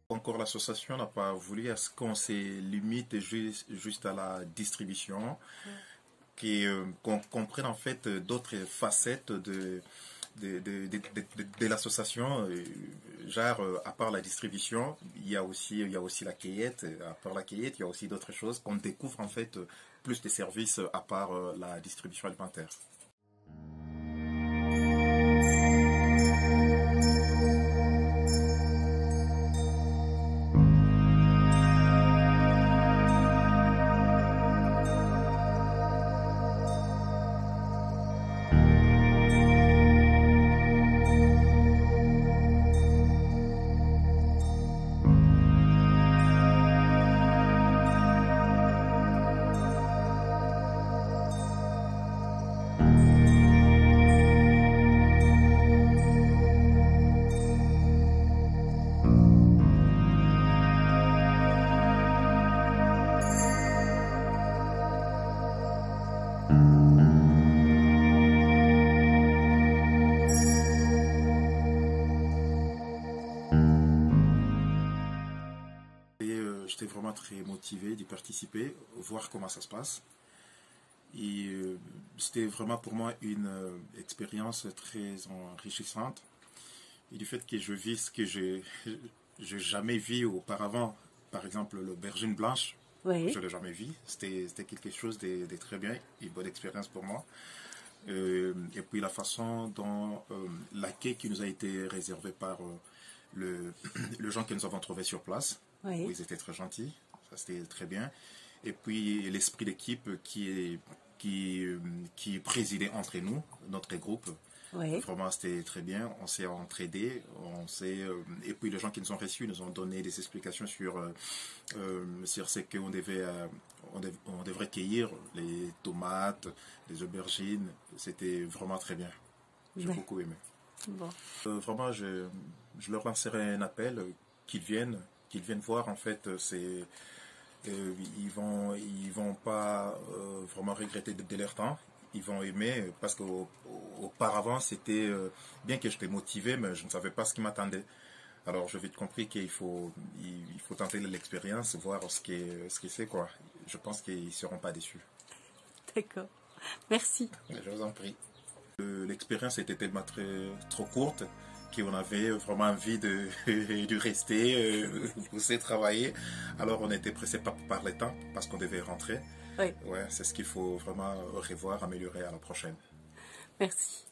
Encore l'association n'a pas voulu à ce qu'on se limite juste à la distribution, qu'on comprenne en fait d'autres facettes de l'association. Genre, à part la distribution, il y a aussi la cueillette. À part la cueillette, il y a aussi d'autres choses qu'on découvre en fait plus de services à part la distribution alimentaire. J'étais vraiment très motivé d'y participer, voir comment ça se passe. Et c'était vraiment pour moi une expérience très enrichissante. Et du fait que je vis ce que j'ai jamais vu auparavant, par exemple l'aubergine blanche, Oui. je ne l'ai jamais vu. C'était quelque chose de très bien, une bonne expérience pour moi. Et puis la façon dont l'accueil qui nous a été réservé par le gens que nous avons trouvé sur place, Oui. où ils étaient très gentils, ça c'était très bien. Et puis l'esprit d'équipe qui présidait entre nous, notre groupe. Oui. Vraiment, c'était très bien. On s'est entraidés. Et puis, les gens qui nous ont reçus nous ont donné des explications sur ce qu'on on devrait cueillir, les tomates, les aubergines. C'était vraiment très bien. J'ai beaucoup aimé. Bon. Vraiment, je leur lancerai un appel qu'ils viennent voir. En fait, ils vont pas vraiment regretter de leur temps. Ils vont aimer parce qu'auparavant c'était bien que j'étais motivé, mais je ne savais pas ce qui m'attendait. Alors j'ai vite compris qu'il faut tenter l'expérience, voir ce que c'est quoi. Je pense qu'ils ne seront pas déçus. D'accord. Merci. Je vous en prie. L'expérience était tellement trop courte qu'on avait vraiment envie de rester, pousser, travailler. Alors on était pressé par le temps parce qu'on devait rentrer. Oui. Ouais, c'est ce qu'il faut vraiment revoir, améliorer à la prochaine. Merci.